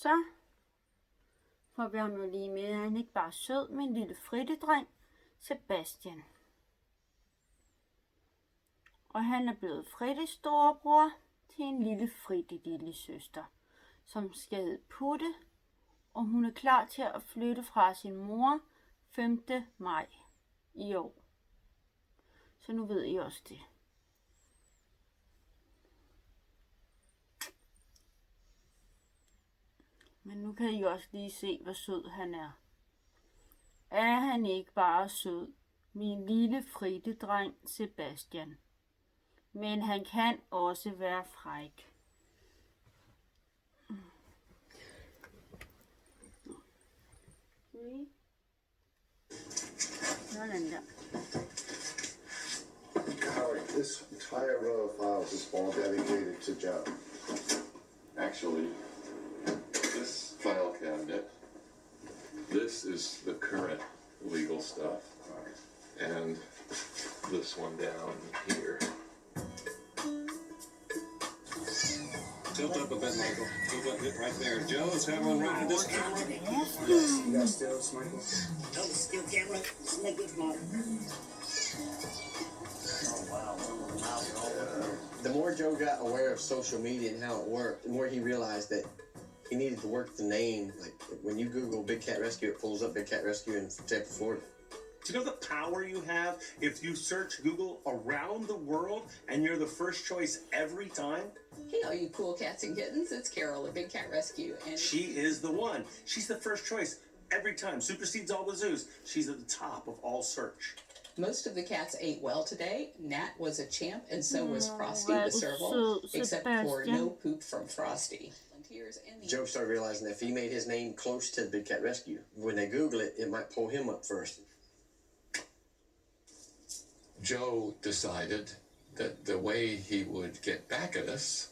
Så får vi ham jo lige med, at han ikke bare er sød, men en lille frittedreng, Sebastian. Og han er blevet Frittes storebror til en lille fritte lille søster, som skal hedde Putte, og hun er klar til at flytte fra sin mor 5. maj i år. Så nu ved I også det. Men nu kan I også lige se, hvor sød han er. Er han ikke bare sød, min lille frittedreng Sebastian? Men han kan også være fræk. Sådan der. Howard, this entire row of files is all dedicated to Joe. Actually, this file cabinet, this is the current legal stuff, and this one down here. Tilt up a bit, Michael. Tilt up a bit right there. Joe, is everyone ready for this camera? Yes, you got stills, Michael? No, the still camera. Snake is mine. Oh, wow. The more Joe got aware of social media and how it worked, the more he realized that he needed to work the name. Like when you Google Big Cat Rescue, it pulls up Big Cat Rescue in Tampa, Florida. Do you know the power you have if you search Google around the world and you're the first choice every time? Hey, all you cool cats and kittens, it's Carol at Big Cat Rescue. And She is the one. She's the first choice every time. Supersedes all the zoos. She's at the top of all search. most of the cats ate well today. Nat was a champ, and so was Frosty the that is serval, so except for Sebastian. no poop from Frosty. Volunteers and the Joe started realizing that if he made his name close to Big Cat Rescue, when they Google it, it might pull him up first. Joe decided that the way he would get back at us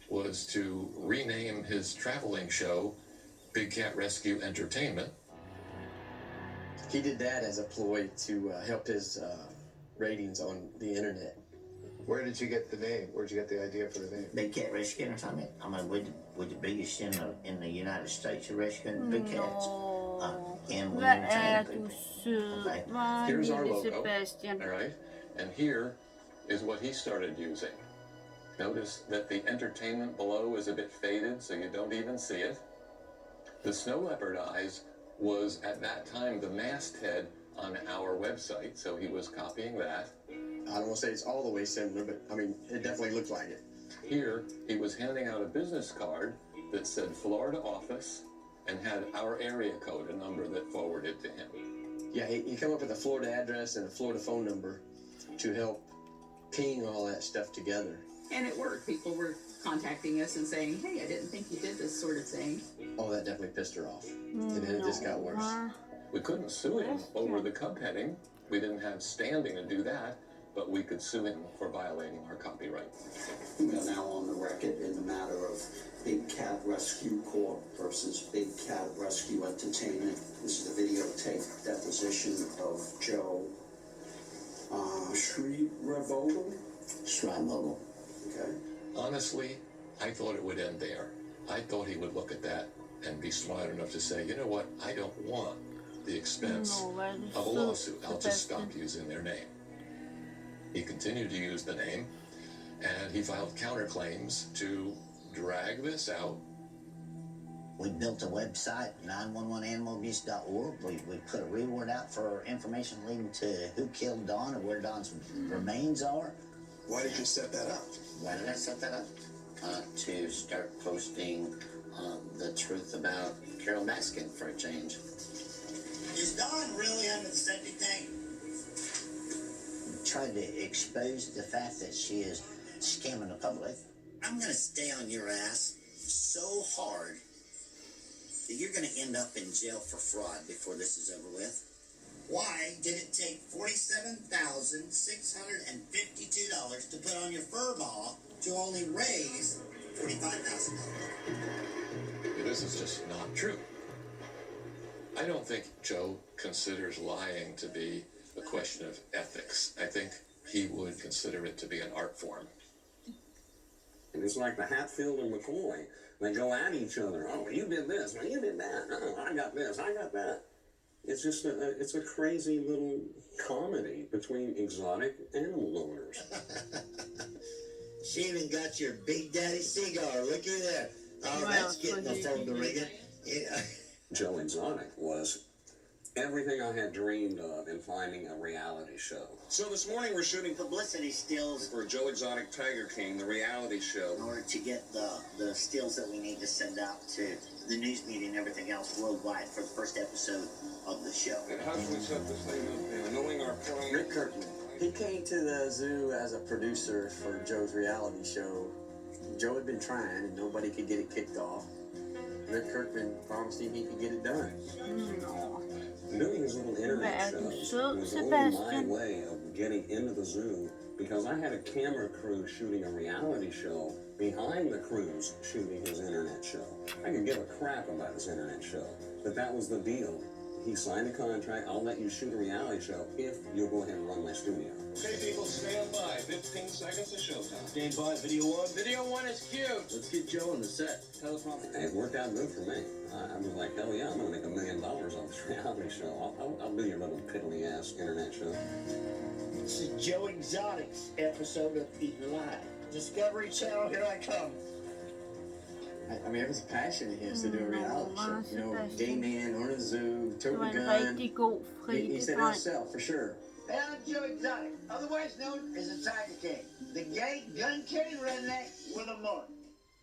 was to rename his traveling show Big Cat Rescue Entertainment. He did that as a ploy to help his ratings on the internet. Where did you get the name? Where'd you get the idea for the name? Big cat rescuing or something? I mean, we're the biggest in the United States of rescuing big cats. And we Hvad er entertain du people. sød, Okay. var Here's our lille logo, Sebastian. all right? And here is what he started using. Notice that the entertainment below is a bit faded, so you don't even see it. The snow leopard eyes was at that time the masthead on our website, so he was copying that. I don't want to say it's all the way similar, but I mean, it definitely looked like it. Here, he was handing out a business card that said Florida office and had our area code, a number that forwarded to him. Yeah, he come up with a Florida address and a Florida phone number to help ping all that stuff together. And it worked. People were contacting us and saying, hey, I didn't think you did this sort of thing. Oh, that definitely pissed her off. And then it just got worse. We couldn't sue him over the cub heading. We didn't have standing to do that, but we could sue him for violating our copyright. We are now on the record in the matter of Big Cat Rescue Corp. versus Big Cat Rescue Entertainment. This is the videotape deposition of Joe Schreivogel. Schreivogel. Okay. Honestly, I thought it would end there. I thought he would look at that and be smart enough to say, you know what, I don't want the expense of a lawsuit. I'll just stop using their name. He continued to use the name, and he filed counterclaims to drag this out. We built a website, 911animalabuse.org. We put a reward out for information leading to who killed Don or where Don's remains are. Why did you set that up? Why did I set that up? To start posting the truth about Carol Baskin for a change. Is Dawn really under the septic tank? Tried to expose the fact that she is scamming the public. I'm gonna stay on your ass so hard that you're gonna end up in jail for fraud before this is over with. Why did it take $47,652 to put on your fur ball to only raise $45,000? This is just not true. I don't think Joe considers lying to be a question of ethics. I think he would consider it to be an art form. And it's like the Hatfield and McCoy. They go at each other. Oh, you did this. Well, you did that. Oh, I got this. I got that. It's just it's a crazy little comedy between exotic animal owners. She even got your Big Daddy cigar. Looky there. Oh, that's getting the phone to ring it. Yeah. Joe Exotic was everything I had dreamed of in finding a reality show. So this morning we're shooting Publicity stills for Joe Exotic Tiger King, the reality show. in order to get the stills that we need to send out to the news media and everything else worldwide for the first episode of the show. And how should we set this thing up? Knowing our plan. Rick Kirkman. He came to the zoo as a producer for Joe's reality show. Joe had been trying and nobody could get it kicked off. Rick Kirkman promised him he could get it done. Doing his little internet shows was only my way of getting into the zoo because I had a camera crew shooting a reality show behind the crews shooting his internet show. I could give a crap about his internet show, but that was the deal. He signed a contract. I'll let you shoot a reality show if you'll go ahead and run my studio. Okay, people, stand by. 15 seconds to showtime. Stand by, video one. Video one is cute. Let's get Joe on the set. Teleprompter. It worked out good for me. I was like, hell yeah, I'm going to make $1 million off this reality show. I'll do your little piddly-ass internet show. This is Joe Exotic's episode of Eating Live. Discovery Channel, here I come. I mean, it was a passion of his to do a reality show. You know, Sebastian. gay man, owning a zoo, Det toting var a en gun. rigtig god He said fritidræng. himself, for sure. Hey, I'm Joe Exotic, otherwise known as the Tiger King, the gay gun-carrying redneck with a mullet.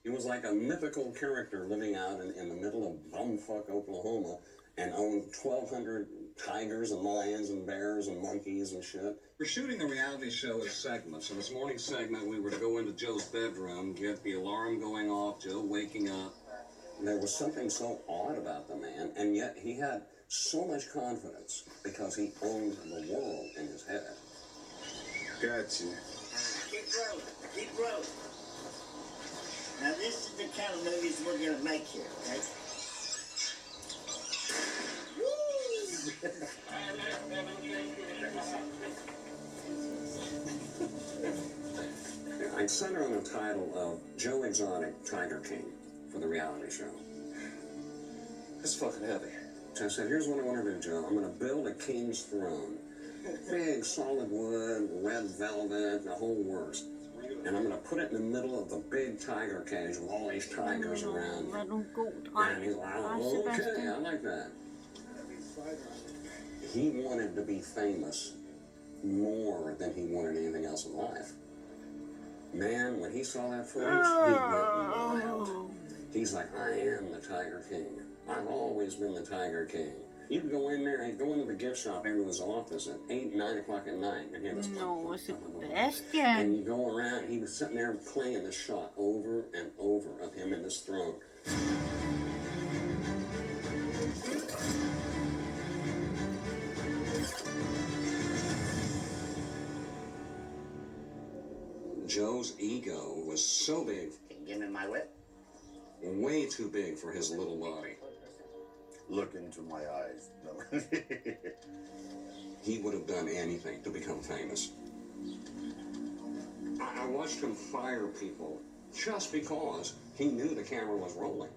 He was like a mythical character living out in the middle of bumfuck Oklahoma and owned 1,200 tigers and lions and bears and monkeys and shit. We're shooting the reality show as segments. In this morning's segment, we were to go into Joe's bedroom, get the alarm going off, Joe waking up. There was something so odd about the man, and yet he had so much confidence because he owned the world in his head. Gotcha. Keep rolling, keep rolling. Now this is the kind of movies we're gonna make here, okay? I sent her on the title of Joe Exotic Tiger King for the reality show. It's fucking heavy. So I said, here's what I want to do, Joe. I'm going to build a king's throne. Big, solid wood, red velvet, the whole works. And I'm going to put it in the middle of the big tiger cage with all these tigers around. Var du en god And dreng? he's like, Hej, oh, okay, I Sebastian. like that. He wanted to be famous more than he wanted anything else in life. Man, when he saw that footage, he went wild. He's like, I am the Tiger King. I've always been the Tiger King. You can go in there and go into the gift shop into his office at 8, 9 o'clock at night and hear this. Nå, And Sebastian. you go around, he was sitting there playing the shot over and over of him in this throne. Joe's ego was so big, Give me my whip. way too big for his little body. Look into my eyes. No. He would have done anything to become famous. I watched him fire people just because he knew the camera was rolling.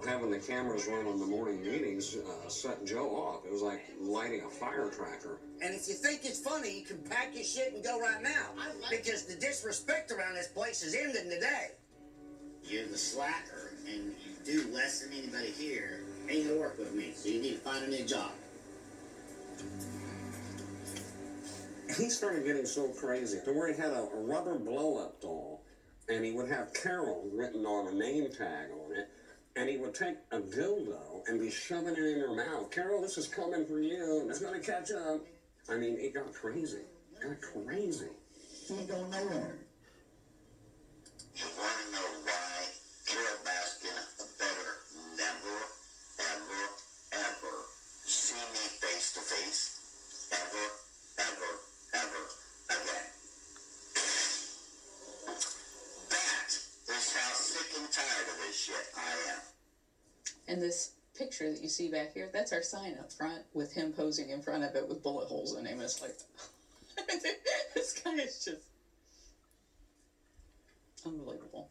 Having the cameras run on the morning meetings set Joe off. It was like lighting a fire tracker. And if you think it's funny, you can pack your shit and go right now. Because the disrespect around this place is ending today. You're the slacker, and you do less than anybody here. Ain't gonna work with me, so you need to find a new job. He started getting so crazy to where he had a rubber blow-up doll, and he would have Carol written on a name tag on it, and he would take a dildo and be shoving it in her mouth. Carol, this is coming for you. It's gonna catch up. I mean, it got crazy. It got crazy. Ain't going nowhere. You wanna know why Carol Baskin better never, ever see me face to face? Ever again. That is how sick and tired of this shit I am. And this picture that you see back here, that's our sign up front with him posing in front of it with bullet holes in him. It's like, this guy is just... Unbelievable.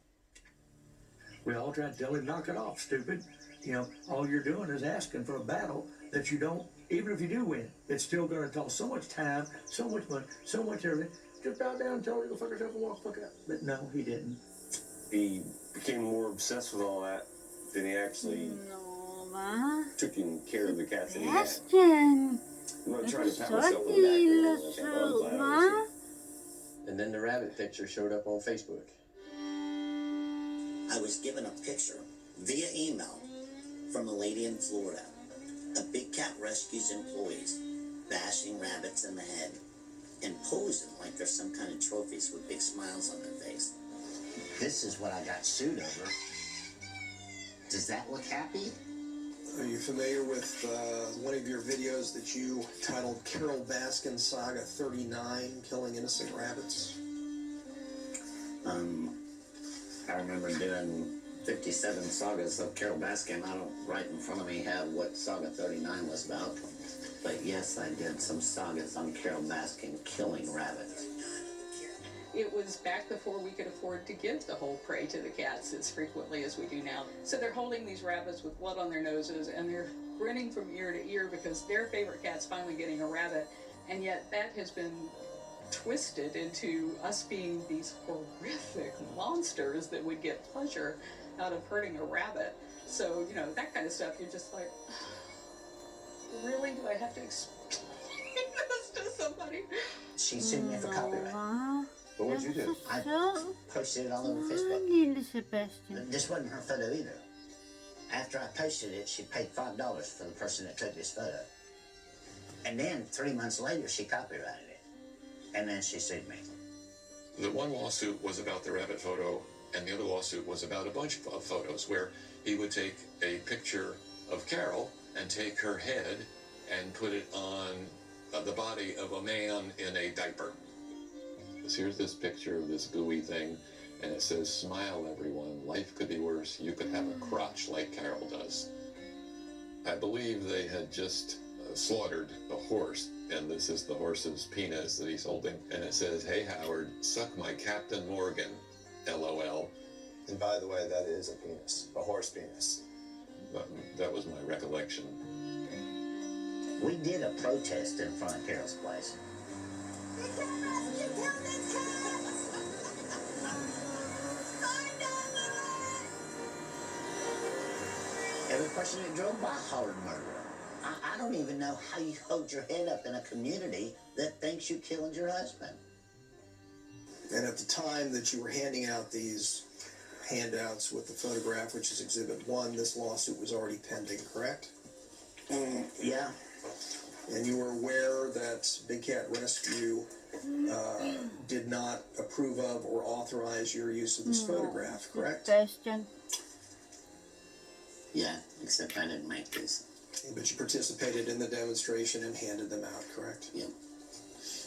We all tried to tell him, knock it off, stupid. You know, all you're doing is asking for a battle that you don't, even if you do win, it's still going to cost so much time, so much money, so much everything. Just bow down and tell her to go fuck herself and walk the fuck out. But no, he didn't. He became more obsessed with all that than he actually took care of the cats that he had. Sebastian! I'm not trying to pat Så myself on the back. lille Or anything, but I'm sød, glad I hva? was And then the rabbit picture showed up on Facebook. I was given a picture via email from a lady in Florida. A Big Cat Rescue's employees bashing rabbits in the head and posing like they're some kind of trophies with big smiles on their face. This is what I got sued over. Does that look happy? Are you familiar with one of your videos that you titled Carol Baskin Saga 39, Killing Innocent Rabbits? I remember doing 57 sagas of Carol Baskin. I don't right in front of me have what Saga 39 was about. But yes, I did some sagas on Carol Baskin killing rabbits. It was back before we could afford to give the whole prey to the cats as frequently as we do now. So they're holding these rabbits with blood on their noses and they're grinning from ear to ear because their favorite cat's finally getting a rabbit. And yet that has been twisted into us being these horrific monsters that would get pleasure out of hurting a rabbit. So, you know, that kind of stuff, you're just like, really? Do I have to explain this to somebody? She sued me for copyright. But what'd you do? I posted it all over Facebook. Lille Sebastian. This wasn't her photo either. After I posted it, she paid $5 for the person that took this photo. And then 3 months later, she copyrighted it. And then she sued me. The one lawsuit was about the rabbit photo, and the other lawsuit was about a bunch of photos where he would take a picture of Carol and take her head and put it on the body of a man in a diaper. So here's this picture of this gooey thing, and it says, "Smile, everyone. Life could be worse. You could have a crotch like Carol does." I believe they had just slaughtered a horse, and this is the horse's penis that he's holding, and it says, "Hey, Howard, suck my Captain Morgan, LOL." And by the way, that is a penis, a horse penis. That was my recollection. We did a protest in front of Carol's place. Every person that drove by hollered murderer. I don't even know how you hold your head up in a community that thinks you killed your husband. And at the time that you were handing out these handouts with the photograph, which is Exhibit 1, this lawsuit was already pending, correct? Yeah. And you were aware that Big Cat Rescue did not approve of or authorize your use of this photograph, correct? Sebastian. Yeah, except I didn't make these. Okay, but you participated in the demonstration and handed them out, correct? Yeah.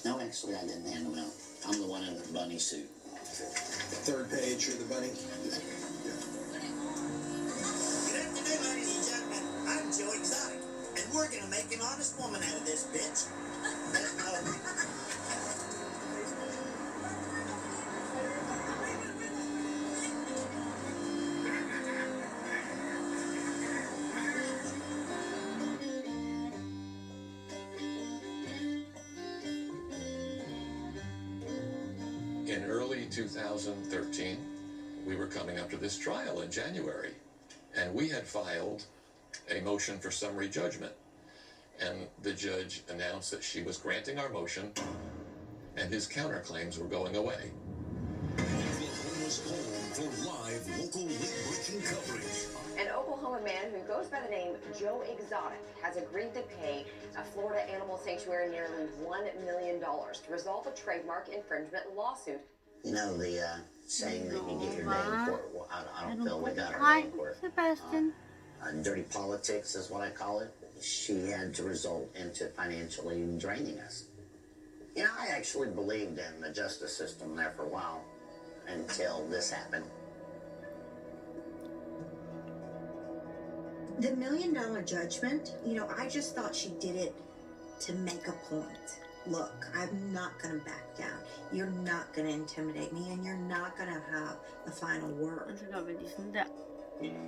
No, actually, I didn't hand them out. I'm the one in the bunny suit. The third page, you're the bunny? Yeah. Good afternoon, ladies and gentlemen. I'm Joe Exotic, and we're gonna make an honest woman out of this bitch. Let's go. In early 2013, we were coming up to this trial in January, and we had filed a motion for summary judgment. And the judge announced that she was granting our motion, and his counterclaims were going away. Oklahoma's home for live local late-breaking coverage. An Oklahoma man who goes by the name Joe Exotic has agreed to pay a Florida animal sanctuary nearly $1 million to resolve a trademark infringement lawsuit. You know the saying that you get your day in court? Well, I don't feel we got our day in court. Sebastian. Dirty politics is what I call it. She had to result into financially draining us. You know, I actually believed in the justice system there for a while until this happened. The $1 million judgment, you know, I just thought she did it to make a point. look, I'm not going to back down. You're not going to intimidate me, and you're not going to have the final word. Og så gør vi lige sådan der.